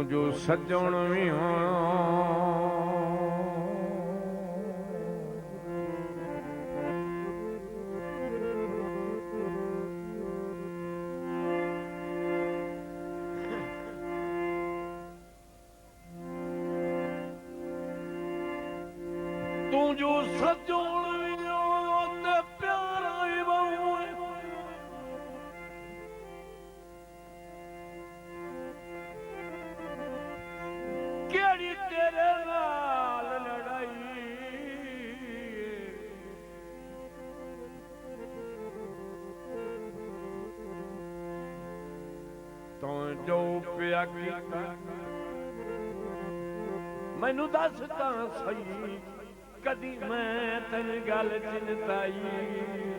जो सजण भी हो तू जो सजण भी हो ते प्यारा ही बहु केड़ी तेरे नाल लड़ाई तो जो पिया कीता मैनू दस तां सही कदी मैं तेन गल चिंताई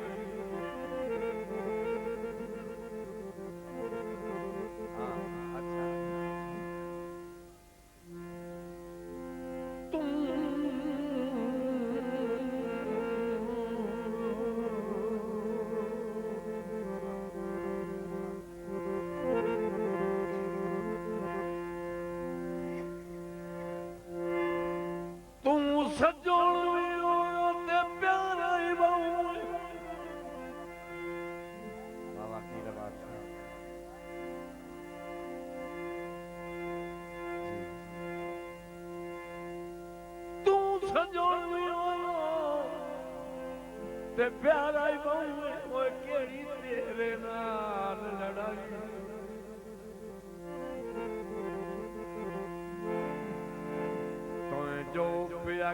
सजोण ते प्यारा ही बहु बाबा की बात तू सजोण ते प्यारा ही बहु ओए केड़ी तेरे नाल लड़ाई जो पिया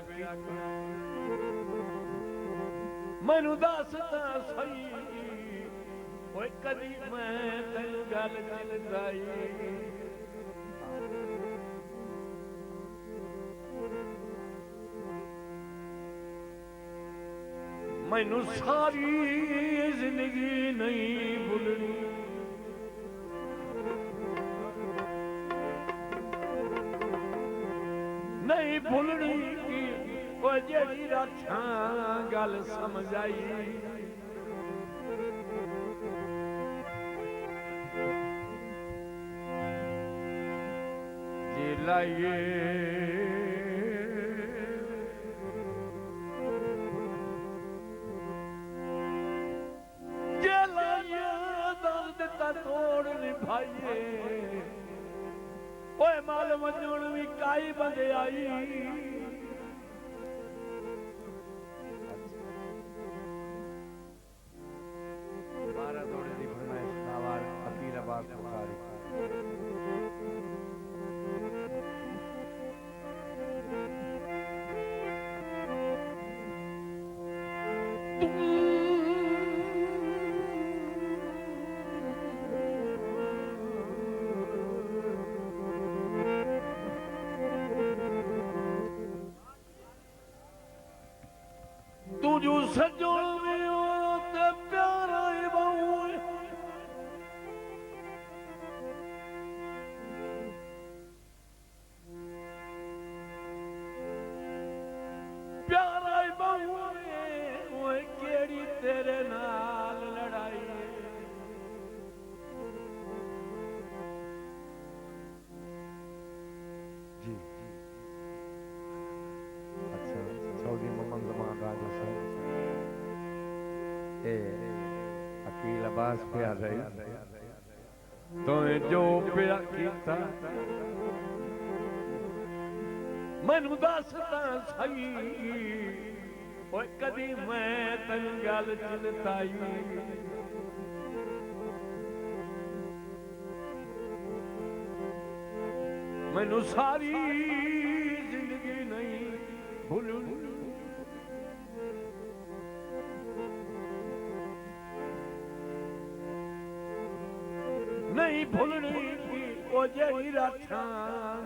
मैनू दस तां सही ओए कदी मैं तेन गल चिंताई मैनू सारी जिंदगी नहीं भूलनी नहीं भूलनी वो जेड़ी रखा गल समझ आई जे लाइए जे लाइए दर्द ता तोड़ निभाइए ओए माल मंजूर भी काई बंदे आई बारह दौड़े दी फरमाइश नावार अकील अब्बास बुखारी तू जो सजोण में हो ते प्यारा ही बहु प्यारा ही बहु ओए केड़ी तेरे नाल लड़ाई जी अच्छा सऊदी मोहम्मद जमान राजा अकील अब्बास प्यार रही तो जो पिया कीता मैनू दस तां सही ओए कदी मैं तेन गल चिंताई मैनू सारी जिंदगी नहीं भूलनी नहीं भूलनी ओ जेड़ी राठा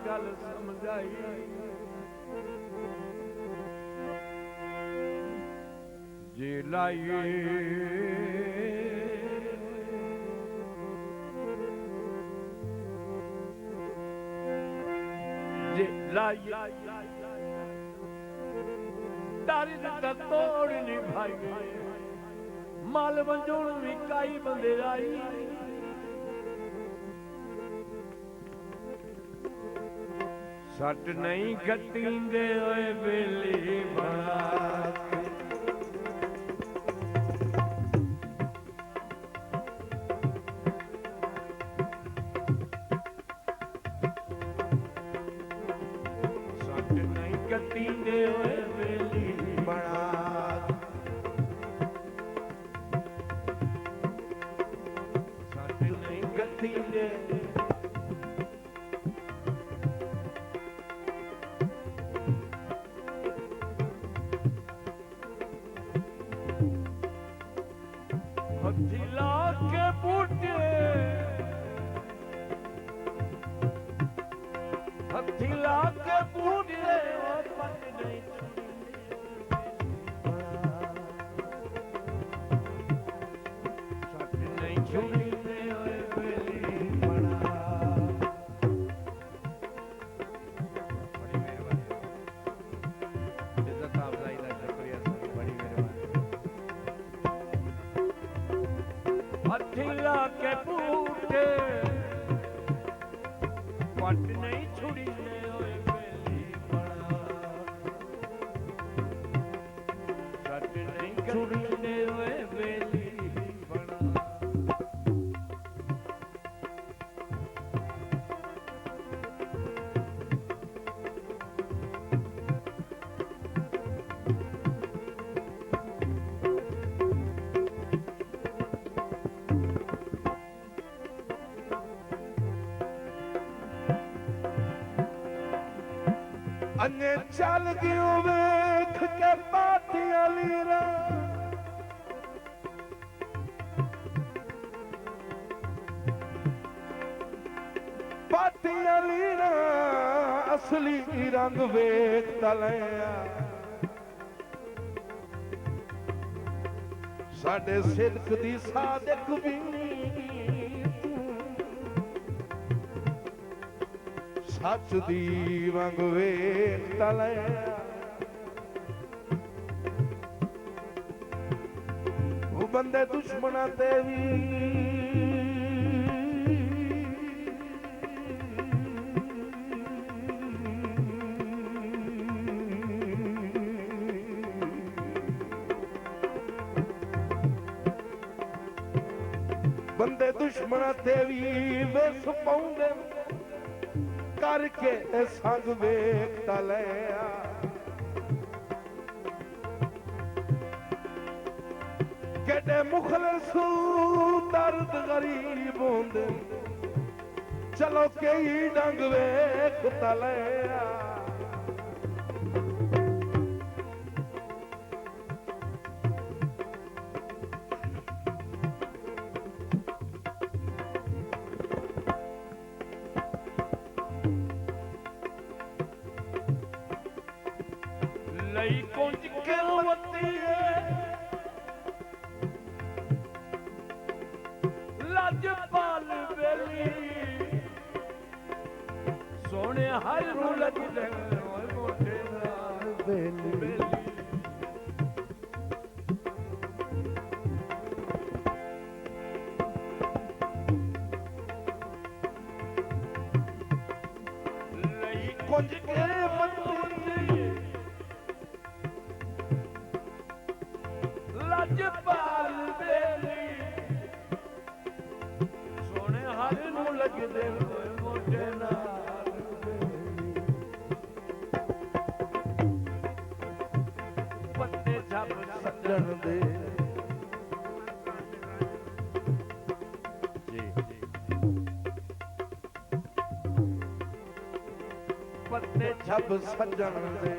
गल समझाई जे लाइए जे लाइए तारी दा तोड़ निभाई माल मंजूर भी काई बंदे आई सट नहीं कटींदे ओए बेली बना सट नहीं कटींदे ओए बेली बना सट नहीं कटींदे हथी ला के बूटे हथी ला के बूटे पट नहीं सट नहीं छुड़ी ने ओए बेली बना बड़ी मेहरबानी इज्जत अफजाई का शुक्रिया सर बड़ी मेहरबानी हथी ला के बूटे पट नहीं छुड़ी ने ओए बेली बना सट नहीं छुड़ी ने ओए बेली बना अन्ने चल गयो वेख के पातियां लीरा पातियां लीरा असली रंग वेख तलिया साडे सिदक दी सादिक भी सच दी वांग वेख तलिया वो बंदे दुश्मना ते भी बंदे दुश्मना ते भी वेस पाउंदे करके संग वेख तलिया केडे मुखलिस दर्द गरीब होंदे चलो कई डंग वेख तलिया लई कुंज के वती लजपाल बेली सोने हर रू लज दे मोटे नाल बेली लई कुंज के वती लजपाल बेली सोने हर नू लगदे मोटे नाल पत्ते छप सजन दे जी पत्ते छप सजन दे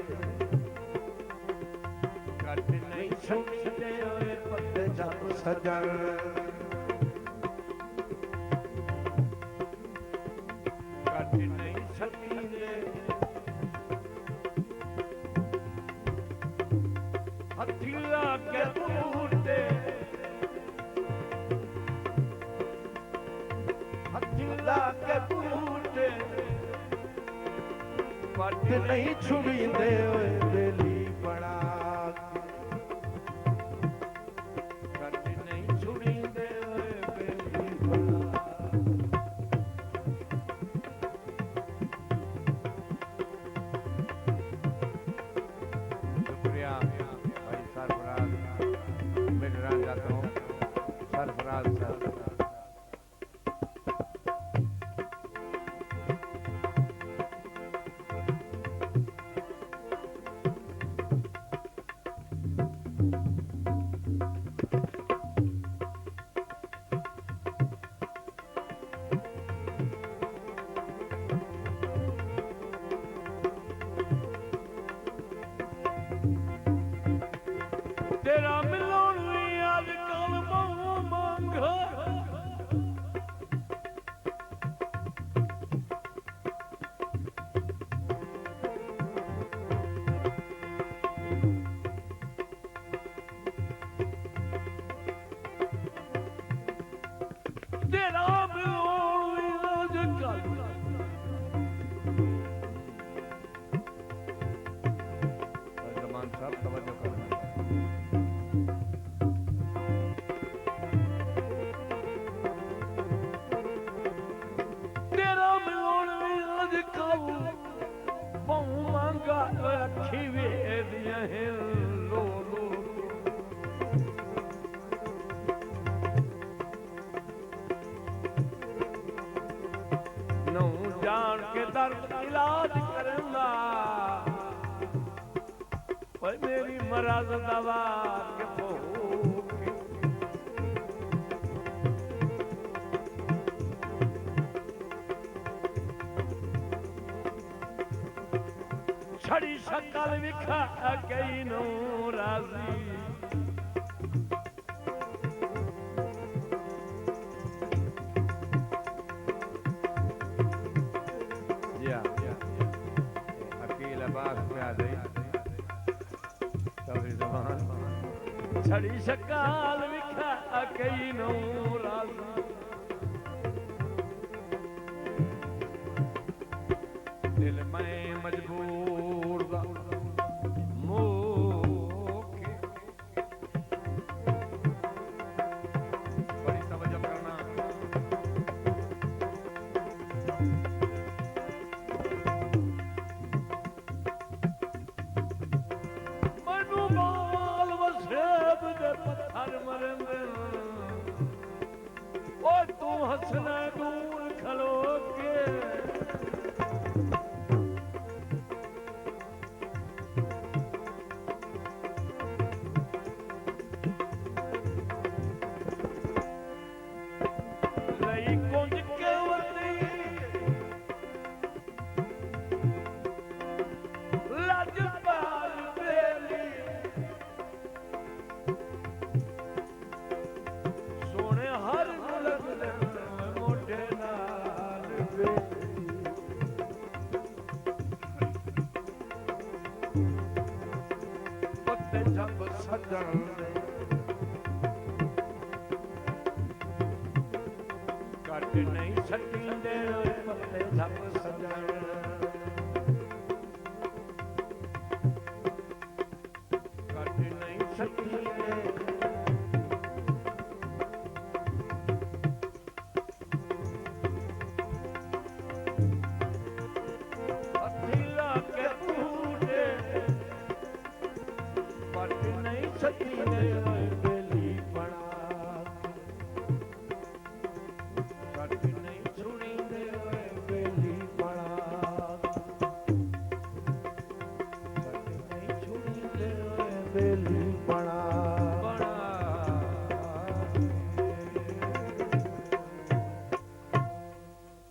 कट नहीं छुड़दे ओए पत्ते छप सजन कट नहीं छुड़दे हथी ला के बूटे हथी ला के बूटे पट नहीं छुड़ींदे ओए बेली बना पट नहीं छुड़ींदे ओए बेली बना सरफराज साहब तेरा मिलन भी अजकल बहु मंगा तेरा मिलन भी अजकल मान साहब तवज्जो करना तेरा मिलन भी अजकल बहु मंगा अखी वेदियां लो लो नौ जान के दर्द इलाज करना पर मेरी मराज दवा के भोग छड़ी शकल विखा गई नो राजी अकील अब्बास पे आ गई छड़ी शकल विखा गई नो राजी दिल में मजबूर दा मोके बड़ी तवज्जो करना मनु बाल वसेब दे पत्थर मरंदे ओ तू हंसना दूर खलो के जब सजन कट नहीं सकींदे पत्ते जब सजन कट नहीं सकींदे अथिला के बूटे कट नहीं सकींदे बेली बना कट नहीं छुड़ींदे बेली बना कट नहीं छुड़ींदे बेली